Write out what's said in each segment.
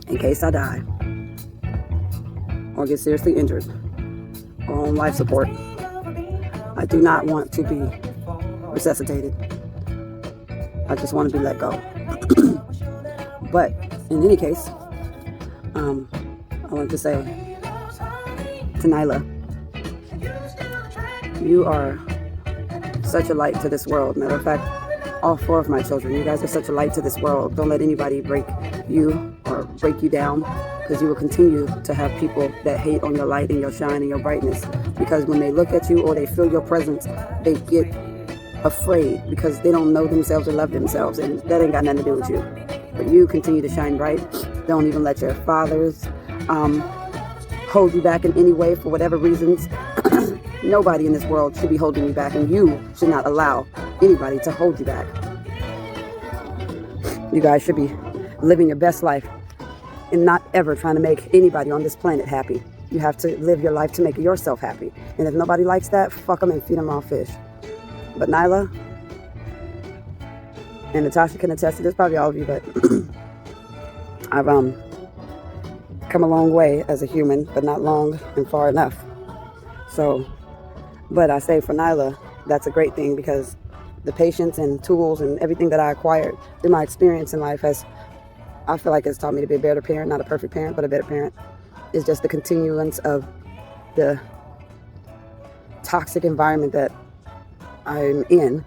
in case I die or get seriously injured or on life support. I do not want to be resuscitated. I just want to be let go. But in any case, I want to say to Nyla, you are such a light to this world. Matter of fact, all 4 of my children, you guys are such a light to this world. Don't let anybody break you or break you down, because you will continue to have people that hate on your light and your shine and your brightness. Because when they look at you or they feel your presence, they get afraid because they don't know themselves or love themselves, and that ain't got nothing to do with you. But you continue to shine bright. Don't even let your fathers hold you back in any way for whatever reasons. Nobody in this world should be holding you back, and you should not allow anybody to hold you back. You guys should be living your best life and not ever trying to make anybody on this planet happy. You have to live your life to make yourself happy. And if nobody likes that, fuck them and feed them raw fish. But Nyla, and Natasha can attest to this, probably all of you, but I've come a long way as a human, but not long and far enough. So, but I say for Nyla, that's a great thing, because the patience and tools and everything that I acquired through my experience in life I feel like it's taught me to be a better parent, not a perfect parent, but a better parent. It's just the continuance of the toxic environment that I'm in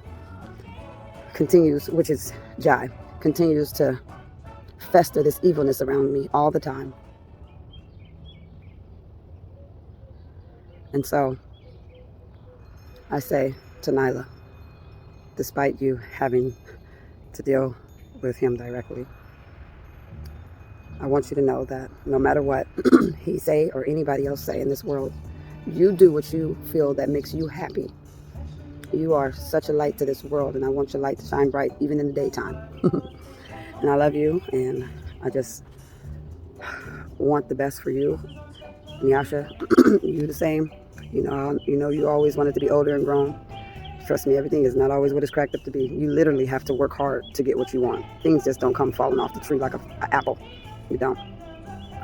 continues, which is Jai, continues to fester this evilness around me all the time. And so I say to Nyla, despite you having to deal with him directly, I want you to know that no matter what he say or anybody else say in this world, you do what you feel that makes you happy. You are such a light to this world, and I want your light to shine bright even in the daytime. And I love you, and I just want the best for you. Nyasha, you the same. You know you always wanted to be older and grown. Trust me, everything is not always what it's cracked up to be. You literally have to work hard to get what you want. Things just don't come falling off the tree like an apple. You don't.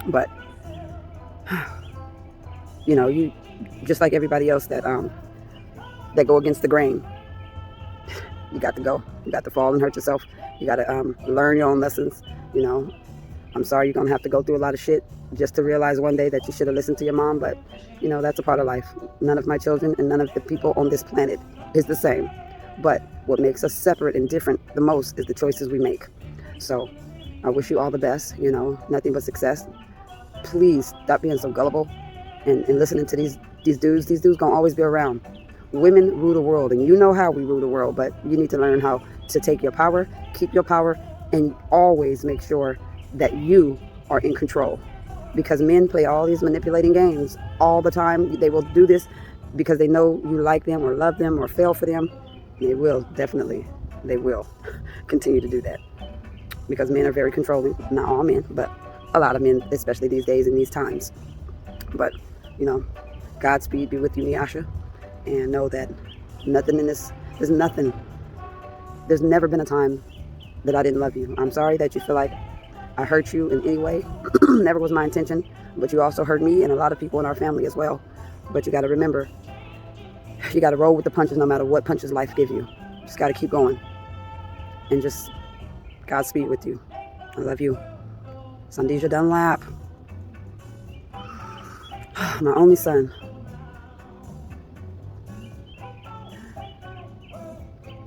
But you just like everybody else that go against the grain. You got to go. You got to fall and hurt yourself. You got to learn your own lessons. I'm sorry you're gonna have to go through a lot of shit just to realize one day that you should have listened to your mom. But that's a part of life. None of my children and none of the people on this planet is the same. But what makes us separate and different the most is the choices we make. So I wish you all the best. Nothing but success. Please stop being so gullible and listening to these dudes. These dudes gonna always be around. Women rule the world, and you know how we rule the world, but you need to learn how to take your power, keep your power, and always make sure that you are in control. Because men play all these manipulating games all the time. They will do this because they know you like them or love them or fell for them. They will continue to do that. Because men are very controlling. Not all men, but a lot of men, especially these days in these times. But, Godspeed be with you, Nyasha. And know that nothing in this, there's never been a time that I didn't love you. I'm sorry that you feel like I hurt you in any way. Never was my intention. But you also hurt me and a lot of people in our family as well. But you got to remember, you got to roll with the punches no matter what punches life give you. Just got to keep going. And just Godspeed with you. I love you. Sandeja Dunlap. My only son.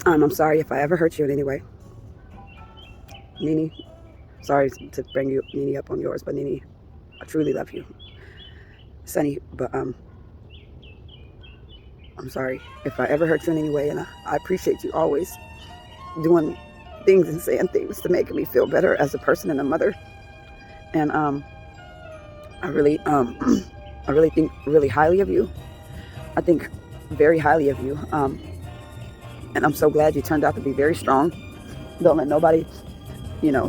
I'm sorry if I ever hurt you in any way. Nene, sorry to bring Nene up on yours, but Nene, I truly love you. Sonny, but I'm sorry if I ever hurt you in any way, and I appreciate you always doing things and saying things to make me feel better as a person and a mother. And I really think really highly of you. I think very highly of you. And I'm so glad you turned out to be very strong. Don't let nobody,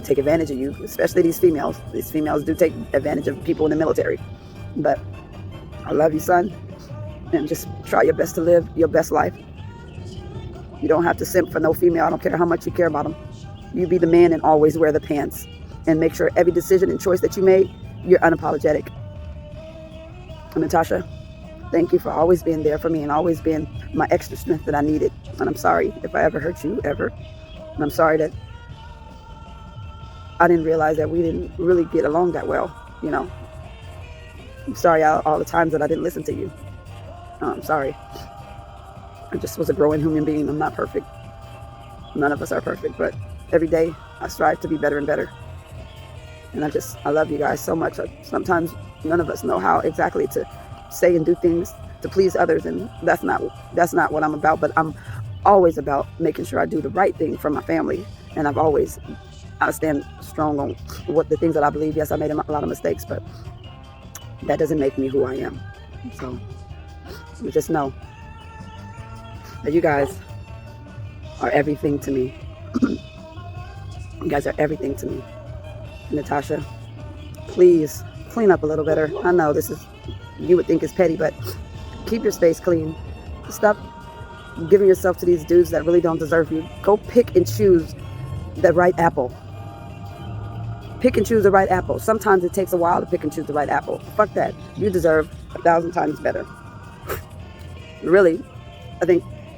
take advantage of you, especially these females. These females do take advantage of people in the military. But I love you, son. And just try your best to live your best life. You don't have to simp for no female. I don't care how much you care about them. You be the man and always wear the pants. and make sure every decision and choice that you made, you're unapologetic. And Natasha, thank you for always being there for me and always being my extra strength that I needed. And I'm sorry if I ever hurt you, ever. And I'm sorry that I didn't realize that we didn't really get along that well, you know. I'm sorry all the times that I didn't listen to you. I'm sorry. I just was a growing human being. I'm not perfect. None of us are perfect, but every day I strive to be better and better. And I love you guys so much. Sometimes none of us know how exactly to say and do things to please others, and that's not what I'm about. But I'm always about making sure I do the right thing for my family, and I stand strong on the things that I believe. Yes, I made a lot of mistakes, but that doesn't make me who I am. So you just know that you guys are everything to me. You guys are everything to me. Natasha, please clean up a little better. I know you would think it's petty, but keep your space clean. Stop giving yourself to these dudes that really don't deserve you. Go pick and choose the right apple. Pick and choose the right apple. Sometimes it takes a while to pick and choose the right apple. Fuck that. You deserve 1,000 times better. Really,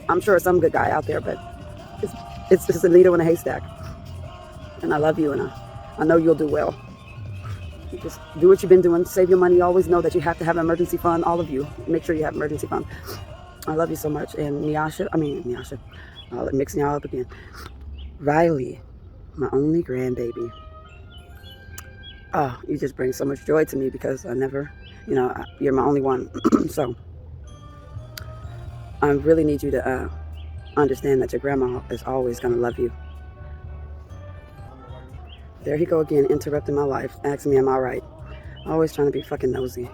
I'm sure some good guy out there, but it's just a needle in a haystack. And I love you, and I know you'll do well. You just do what you've been doing. Save your money. Always know that you have to have an emergency fund. All of you, make sure you have an emergency fund. I love you so much. And Nyasha, I'll mix y'all up again. Riley, my only grandbaby. Oh, you just bring so much joy to me because you're my only one. So I really need you to understand that your grandma is always going to love you. There he go again, interrupting my life, asking me, am I right? Always trying to be fucking nosy.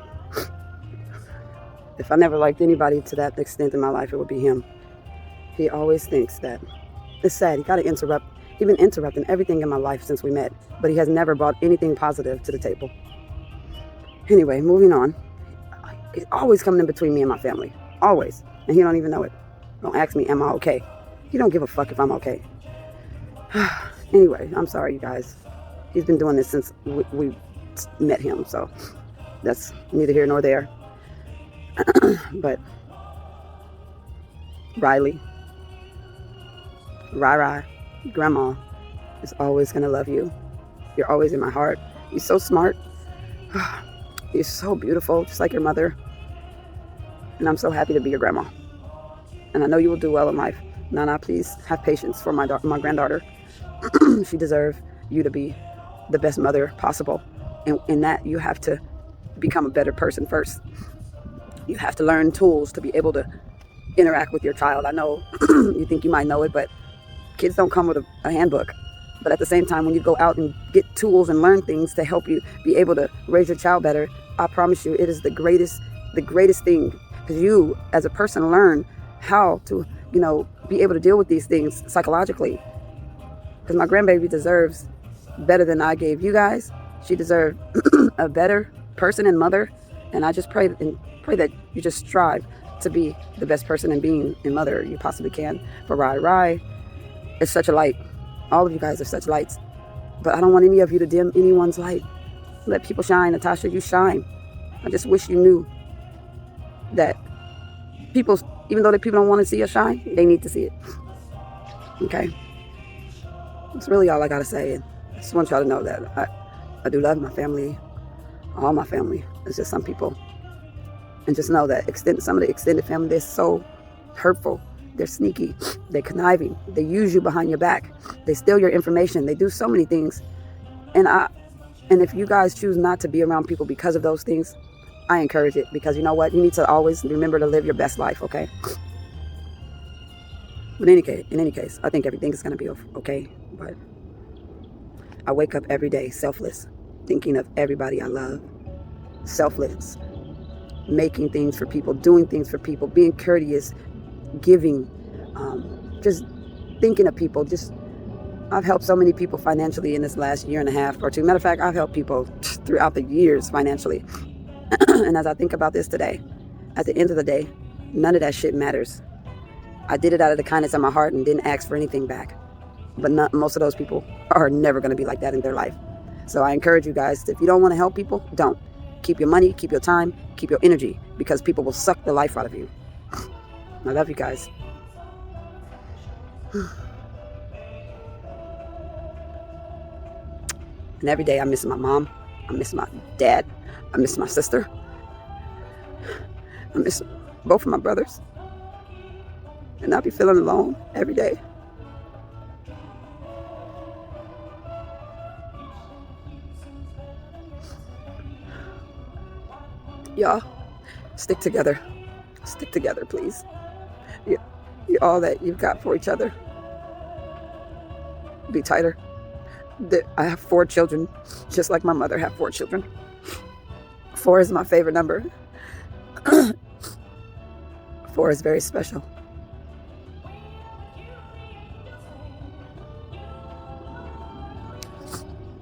If I never liked anybody to that extent in my life, it would be him. He always thinks that. It's sad. He got to interrupt. He's been interrupting everything in my life since we met, but he has never brought anything positive to the table. Anyway, moving on. He's always coming in between me and my family. Always. And he don't even know it. Don't ask me, am I okay? He don't give a fuck if I'm okay. Anyway, I'm sorry, you guys. He's been doing this since we met him, so that's neither here nor there. But Riley, Grandma is always going to love you. You're always in my heart. You're so smart. You're so beautiful, just like your mother. And I'm so happy to be your grandma. And I know you will do well in life. Nana, please have patience for my granddaughter. She deserves you to be the best mother possible. And in that, you have to become a better person first. You have to learn tools to be able to interact with your child. I know you think you might know it, but kids don't come with a handbook. But at the same time, when you go out and get tools and learn things to help you be able to raise your child better, I promise you, it is the greatest thing. Because you, as a person, learn how to, be able to deal with these things psychologically. Because my grandbaby deserves better than I gave you guys. She deserves a better person and mother. And I just pray that you just strive to be the best person and being and mother you possibly can. For Rai is such a light. All of you guys are such lights. But I don't want any of you to dim anyone's light. Let people shine. Natasha, you shine. I just wish you knew that people, even though the people don't want to see us shine, they need to see it. Okay? That's really all I got to say. And I just want y'all to know that I do love my family, all my family. It's just some people. And just know that some of the extended family, they're so hurtful. They're sneaky. They're conniving. They use you behind your back. They steal your information. They do so many things. And if you guys choose not to be around people because of those things, I encourage it. Because you know what? You need to always remember to live your best life, okay? But in any case, I think everything is going to be okay. But I wake up every day selfless, thinking of everybody I love. Selfless. Making things for people, doing things for people, being courteous, giving, just thinking of people. I've helped so many people financially in this last year and a half or two. Matter of fact, I've helped people throughout the years financially. And as I think about this today, at the end of the day, none of that shit matters. I did it out of the kindness of my heart and didn't ask for anything back. But most of those people are never going to be like that in their life. So I encourage you guys, if you don't want to help people, don't. Keep your money, keep your time, keep your energy, because people will suck the life out of you. I love you guys. And every day I miss my mom. I miss my dad. I miss my sister. I miss both of my brothers. And I'll be feeling alone every day. Y'all, stick together. Stick together, please. You're all that you've got for each other. Be tighter. I have 4 children, just like my mother had 4 children. 4 is my favorite number. 4 is very special.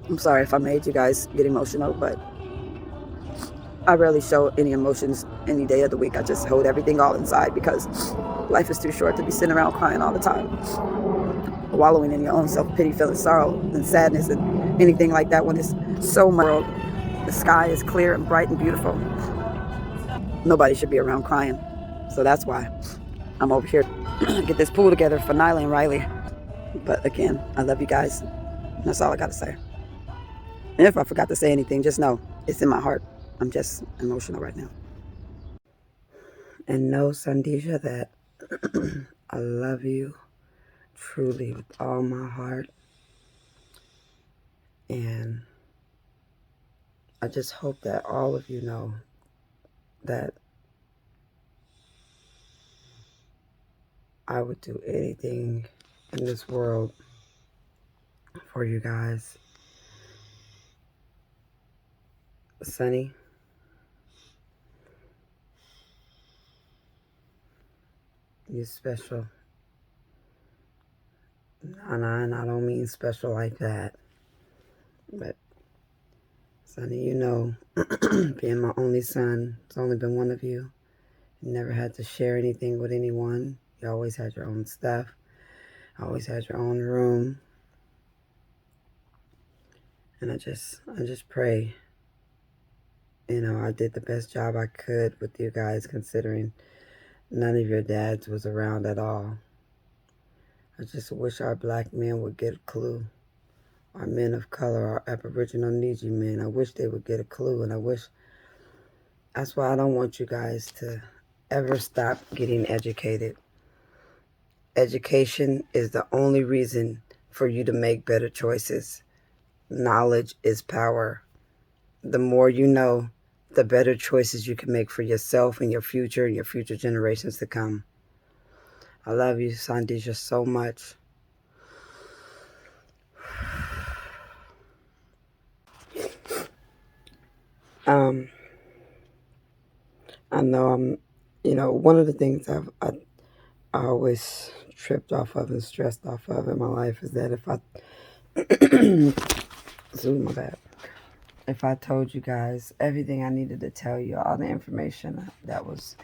I'm sorry if I made you guys get emotional, but I rarely show any emotions any day of the week. I just hold everything all inside because life is too short to be sitting around crying all the time, wallowing in your own self-pity, feeling sorrow and sadness and anything like that when it's so much. The sky is clear and bright and beautiful. Nobody should be around crying. So that's why I'm over here get this pool together for Nyla and Riley. But again, I love you guys. That's all I got to say. And if I forgot to say anything, just know it's in my heart. I'm just emotional right now. And know, Sandisha, that I love you truly with all my heart. And I just hope that all of you know that I would do anything in this world for you guys. Sunny, you're special. And I don't mean special like that. But, Sonny, you know, being my only son, it's only been one of you. You never had to share anything with anyone. You always had your own stuff. Always had your own room. And I just pray, you know, I did the best job I could with you guys, considering none of your dads was around at all. I just wish our black men would get a clue. Our men of color, our Aboriginal Niji men, I wish they would get a clue. And I wish, that's why I don't want you guys to ever stop getting educated. Education is the only reason for you to make better choices. Knowledge is power. The more you know, the better choices you can make for yourself and your future generations to come. I love you, Sandisha, so much. I know I'm, you know, one of the things I always tripped off of and stressed off of in my life is that if I, my bad. If I told you guys everything I needed to tell you, all the information that was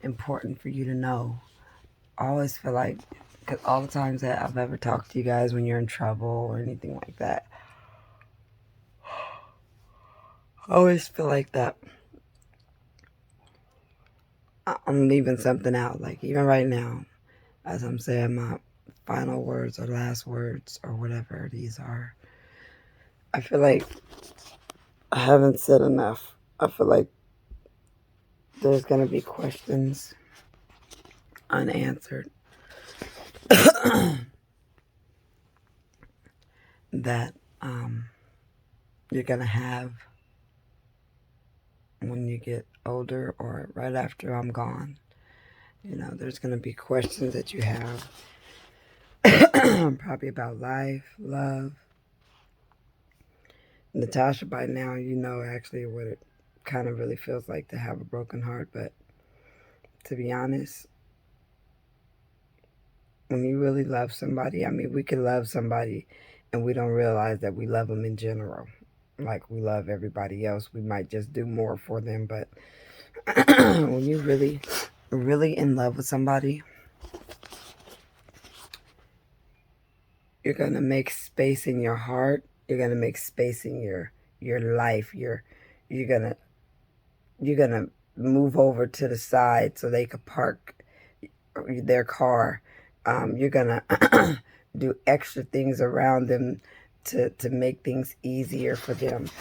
important for you to know, I always feel like, because all the times that I've ever talked to you guys when you're in trouble or anything like that, I always feel like that I'm leaving something out. Like even right now, as I'm saying my final words or last words or whatever these are, I feel like I haven't said enough. I feel like there's going to be questions unanswered that you're going to have when you get older or right after I'm gone. You know, there's going to be questions that you have probably about life, love. Natasha, by now, you know actually what it kind of really feels like to have a broken heart. But to be honest, when you really love somebody, I mean, we can love somebody and we don't realize that we love them in general. Like we love everybody else. We might just do more for them. But when you really in love with somebody, you're going to make space in your heart You're gonna make space in your life. You're gonna you're gonna move over to the side so they could park their car. You're gonna do extra things around them to make things easier for them.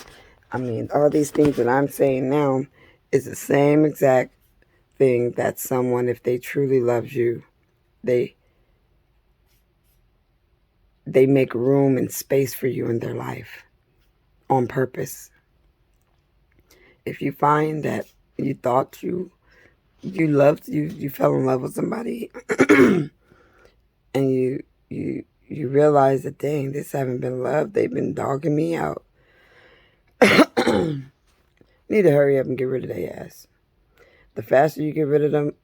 I mean, all these things that I'm saying now is the same exact thing that someone, if they truly loves you, they make room and space for you in their life on purpose. If you find that you thought you fell in love with somebody and you realize that, dang, this haven't been love, they've been dogging me out. Need to hurry up and get rid of their ass. The faster you get rid of them,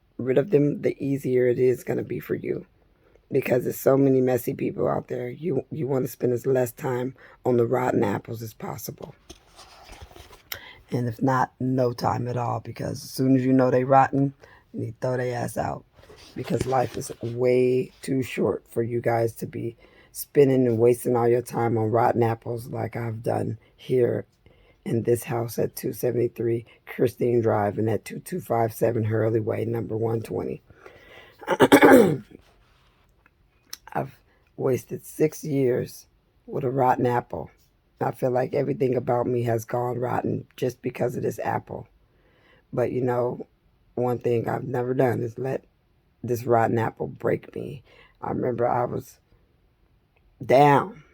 the easier it is going to be for you, because there's so many messy people out there. You want to spend as less time on the rotten apples as possible, and if not, no time at all, because as soon as you know they rotten, you need to throw their ass out, because life is way too short for you guys to be spending and wasting all your time on rotten apples like I've done here in this house at 273 Christine Drive and at 2257 Hurley Way, number 120. I've wasted 6 years with a rotten apple. I feel like everything about me has gone rotten just because of this apple. But you know, one thing I've never done is let this rotten apple break me. I remember I was down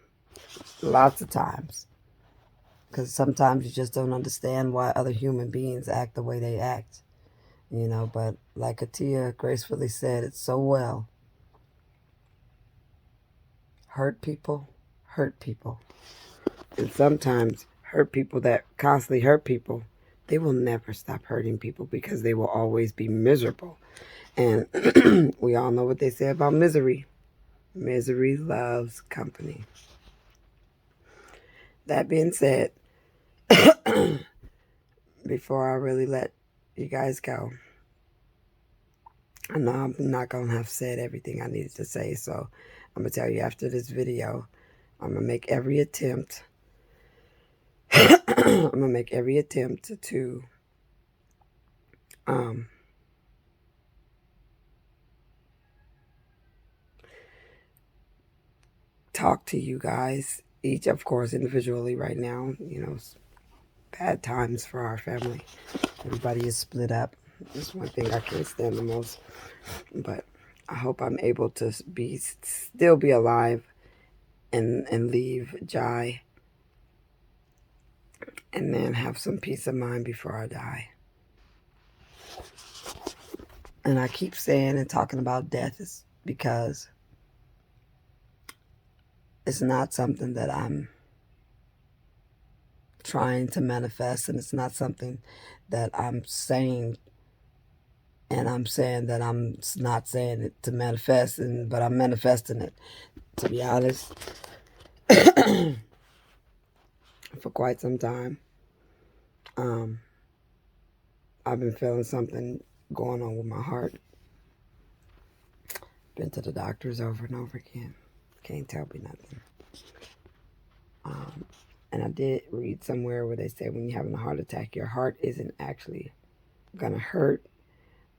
lots of times, because sometimes you just don't understand why other human beings act the way they act, you know. But like Atia gracefully said it so well, hurt people hurt people. And sometimes hurt people that constantly hurt people, they will never stop hurting people, because they will always be miserable. And we all know what they say about misery. Misery loves company. That being said, before I really let you guys go, I know I'm not going to have said everything I needed to say, so I'm going to tell you after this video, I'm going to make every attempt to talk to you guys, each, of course, individually right now. You know, it's bad times for our family. Everybody is split up. That's one thing I can't stand the most. But I hope I'm able to still be alive and leave Jai, and then have some peace of mind before I die. And I keep saying and talking about death is because it's not something that I'm trying to manifest, and it's not something that I'm saying, and I'm saying that I'm not saying it to manifest, but I'm manifesting it, to be honest. For quite some time, I've been feeling something going on with my heart. Been to the doctors over and over again. Can't tell me nothing. And I did read somewhere where they said when you're having a heart attack, your heart isn't actually going to hurt.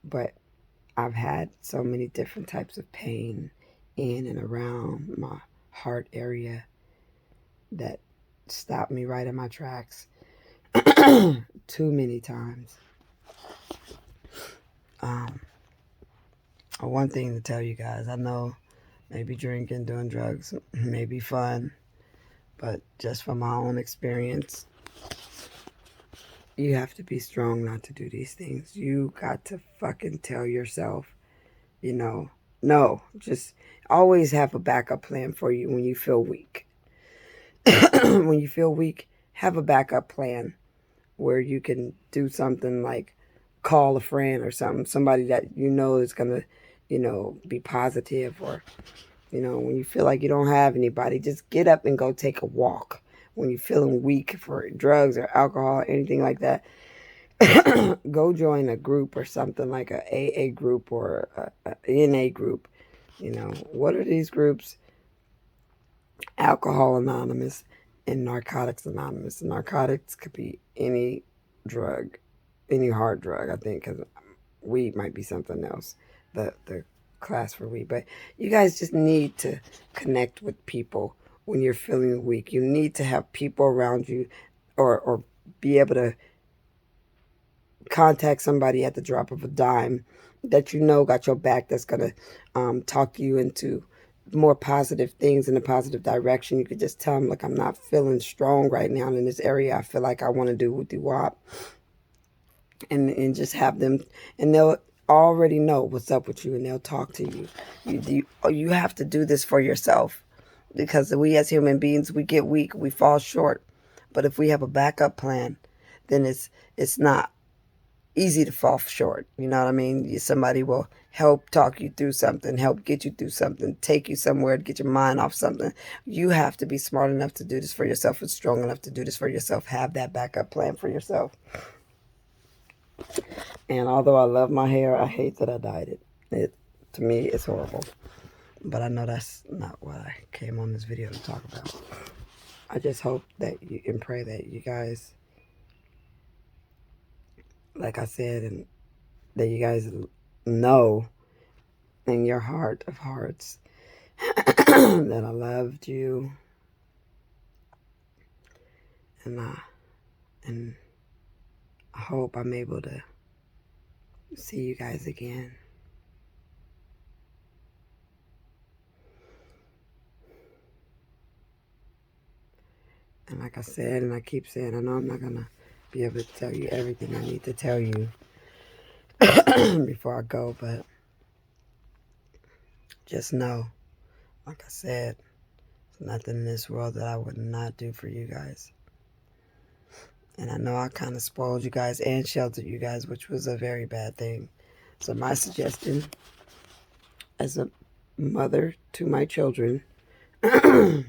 But I've had so many different types of pain in and around my heart area that stopped me right in my tracks too many times. One thing to tell you guys, I know maybe drinking, doing drugs may be fun, but just from my own experience, you have to be strong not to do these things. You got to fucking tell yourself, you know, no, just always have a backup plan for you when you feel weak. When you feel weak, have a backup plan where you can do something like call a friend or something, somebody that you know is going to, you know, be positive. Or, you know, when you feel like you don't have anybody, just get up and go take a walk. When you're feeling weak for drugs or alcohol or anything like that, go join a group or something like a AA group or a NA group. You know, what are these groups? Alcohol Anonymous. in Narcotics Anonymous. Narcotics could be any drug, any hard drug, I think, because weed might be something else, the class for weed. But you guys just need to connect with people when you're feeling weak. You need to have people around you, or be able to contact somebody at the drop of a dime that you know got your back, that's going to talk you into more positive things in a positive direction. You could just tell them, like, I'm not feeling strong right now in this area. I feel like I want to do whoop-de-wop. And just have them, and they'll already know what's up with you, and they'll talk to you. You have to do this for yourself, because we as human beings, we get weak, we fall short. But if we have a backup plan, then it's not easy to fall short. You know what I mean? Somebody will help talk you through something, help get you through something, take you somewhere to get your mind off something. You have to be smart enough to do this for yourself and strong enough to do this for yourself. Have that backup plan for yourself. And although I love my hair, I hate that I dyed it. To me, it's horrible. But I know that's not what I came on this video to talk about. I just hope that you, and pray that you guys, like I said, and that you guys know in your heart of hearts that I loved you, and I hope I'm able to see you guys again. And like I said, and I keep saying, I know I'm not going to be able to tell you everything I need to tell you before I go, but just know, like I said, there's nothing in this world that I would not do for you guys. And I know I kind of spoiled you guys and sheltered you guys, which was a very bad thing. So my suggestion as a mother to my children, that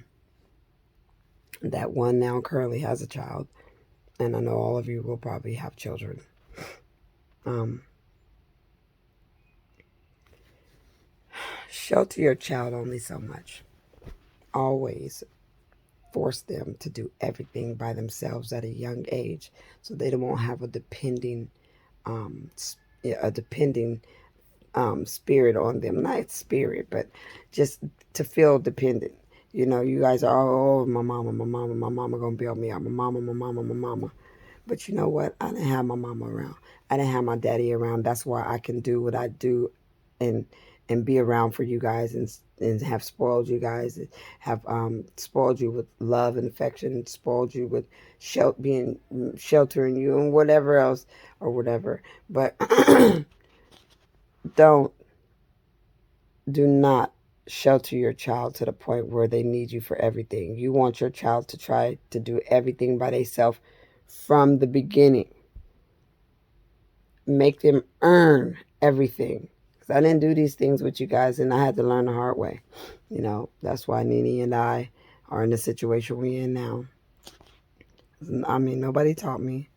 one now currently has a child, and I know all of you will probably have children. Shelter your child only so much. Always force them to do everything by themselves at a young age, so they don't have a depending spirit on them. Not spirit, but just to feel dependent. You know, you guys are, oh, my mama gonna bail me out. My mama. But you know what? I didn't have my mama around. I didn't have my daddy around. That's why I can do what I do, and be around for you guys, and have spoiled you guys, and have spoiled you with love and affection, spoiled you with sheltering you and whatever else or whatever. But do not shelter your child to the point where they need you for everything. You want your child to try to do everything by themselves from the beginning. Make them earn everything. Because I didn't do these things with you guys, and I had to learn the hard way. You know, that's why Nene and I are in the situation we're in now. I mean, nobody taught me.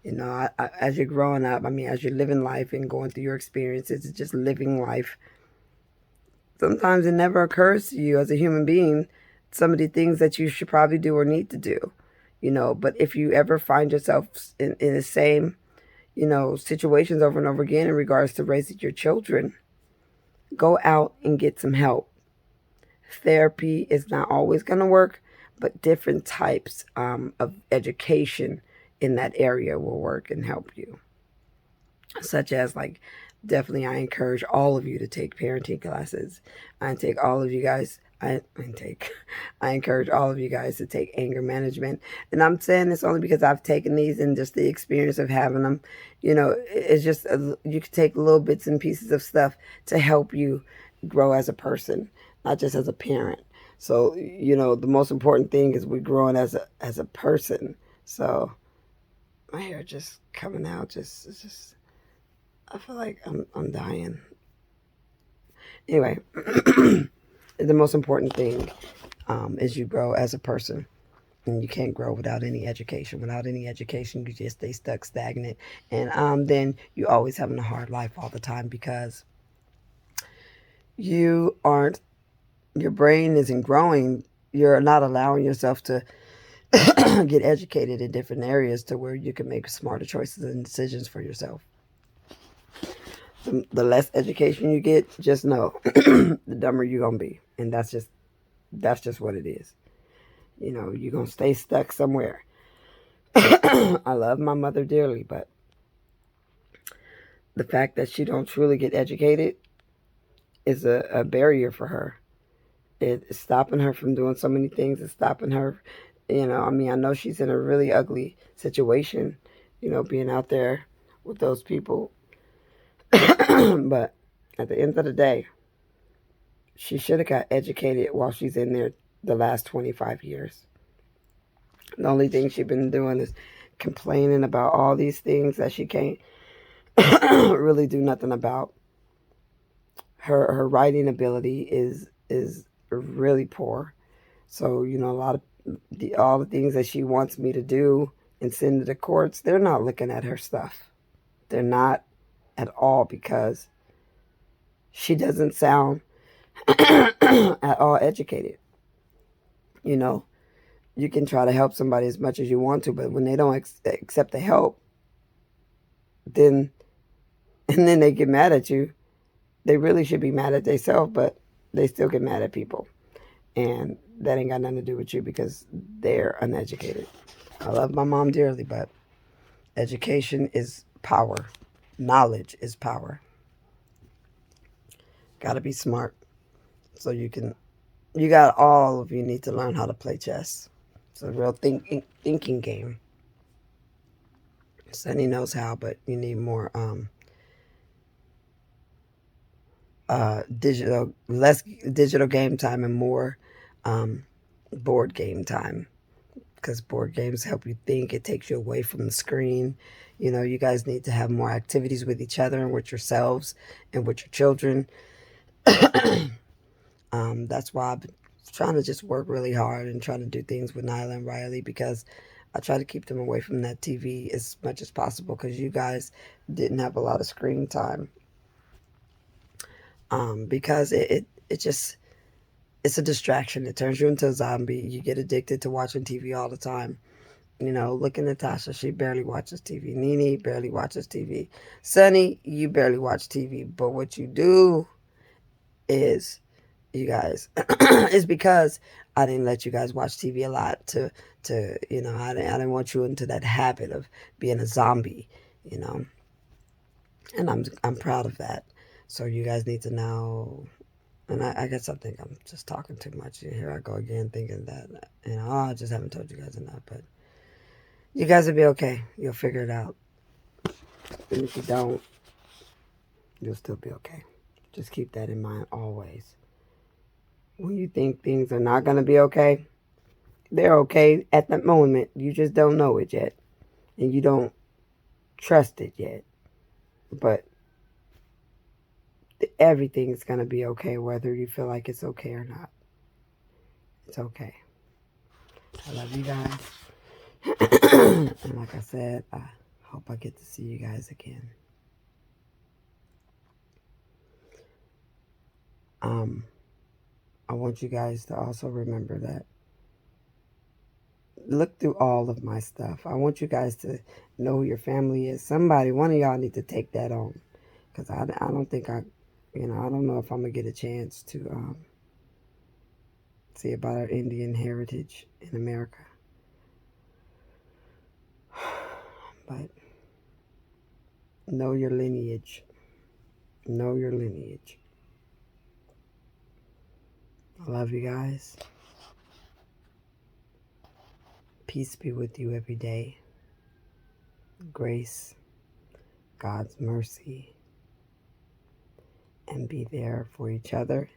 You know, as you're growing up, I mean, as you're living life and going through your experiences, it's just living life. Sometimes it never occurs to you as a human being some of the things that you should probably do or need to do, you know. But if you ever find yourself in the same, you know, situations over and over again in regards to raising your children, go out and get some help. Therapy is not always going to work, but different types of education in that area will work and help you. Such as, like, definitely I encourage all of you to take parenting classes. I encourage all of you guys to take anger management. And I'm saying this only because I've taken these, and just the experience of having them. You know, it's just, you can take little bits and pieces of stuff to help you grow as a person, not just as a parent. So, you know, the most important thing is we're growing as a person. So my hair just coming out, just I feel like I'm dying. Anyway, the most important thing is you grow as a person. And you can't grow without any education. Without any education, you just stay stuck, stagnant. And then you always having a hard life all the time, because you aren't your brain isn't growing, you're not allowing yourself to get educated in different areas to where you can make smarter choices and decisions for yourself. The less education you get, just know the dumber you're gonna be, and that's just what it is. You're gonna stay stuck somewhere. I love my mother dearly, but the fact that she don't truly get educated is a barrier for her. It's stopping her from doing so many things. It's stopping her. I mean, I know she's in a really ugly situation, being out there with those people. But at the end of the day, she should have got educated while she's in there the last 25 years. The only thing she's been doing is complaining about all these things that she can't really do nothing about. Her writing ability is really poor. So, a lot of all the things that she wants me to do and send to the courts, they're not looking at her stuff. They're not at all, because she doesn't sound at all educated. You know, you can try to help somebody as much as you want to, but when they don't accept the help, then and then they get mad at you. They really should be mad at themselves, but they still get mad at people. And that ain't got nothing to do with you, because they're uneducated. I love my mom dearly, but education is power. Knowledge is power. Got to be smart so you got all of you need to learn how to play chess. It's a real thinking game. Sunny knows how, but you need more less digital game time and more board game time, because board games help you think. It takes you away from the screen. You guys need to have more activities with each other and with yourselves and with your children. That's why I've been trying to just work really hard and trying to do things with Nyla and Riley, because I try to keep them away from that TV as much as possible, because you guys didn't have a lot of screen time. Because it just, it's a distraction. It turns you into a zombie. You get addicted to watching TV all the time. Look at Natasha. She barely watches TV. Nene barely watches TV. Sunny, you barely watch TV. But what you do is, you guys, is because I didn't let you guys watch TV a lot I didn't want you into that habit of being a zombie, you know. And I'm proud of that. So you guys need to know. And I guess I think I'm just talking too much. Here I go again, thinking that, I just haven't told you guys enough. But you guys will be okay. You'll figure it out. And if you don't, you'll still be okay. Just keep that in mind always. When you think things are not going to be okay, they're okay at that moment. You just don't know it yet. And you don't trust it yet. But everything is going to be okay, whether you feel like it's okay or not. It's okay. I love you guys. And like I said, I hope I get to see you guys again. I want you guys to also remember that. Look through all of my stuff. I want you guys to know who your family is. One of y'all need to take that on. Because I don't think I don't know if I'm going to get a chance to see about our Indian heritage in America. But know your lineage. Know your lineage. I love you guys. Peace be with you every day. Grace, God's mercy, and be there for each other,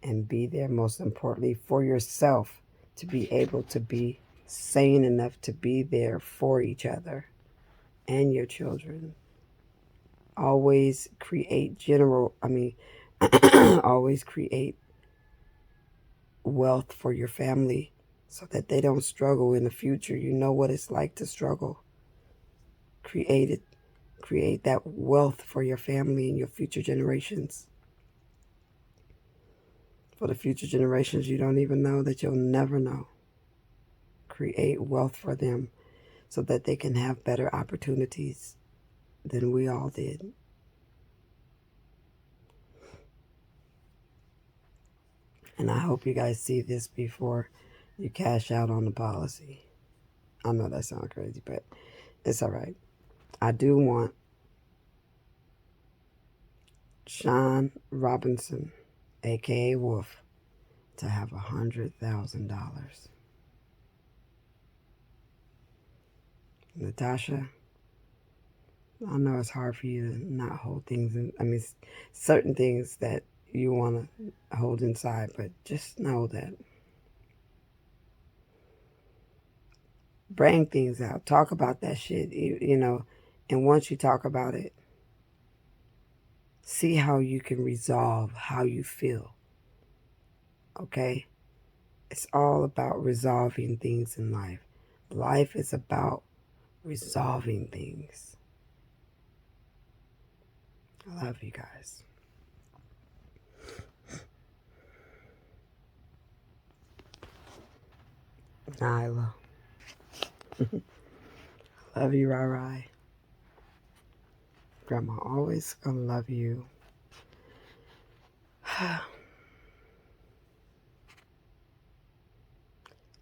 and be there, most importantly, for yourself, to be able to be sane enough to be there for each other and your children. Always create always create wealth for your family so that they don't struggle in the future. You know what it's like to struggle. Create it. Create that wealth for your family and your future generations. For the future generations you don't even know, that you'll never know. Create wealth for them so that they can have better opportunities than we all did. And I hope you guys see this before you cash out on the policy. I know that sounds crazy, but it's all right. I do want Sean Robinson, aka Wolf, to have $100,000. Natasha, I know it's hard for you to not hold things in. I mean, certain things that you want to hold inside, but just know that bring things out. Talk about that shit, you know, and once you talk about it, see how you can resolve how you feel. Okay? It's all about resolving things in life. Life is about resolving things. I love you guys. Nyla. Love you, Rai Rai. Grandma always gonna love you.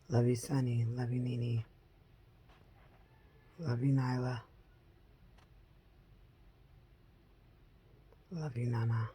Love you, Sunny. Love you, Nene. Love you, Nyla. Love you, Nana.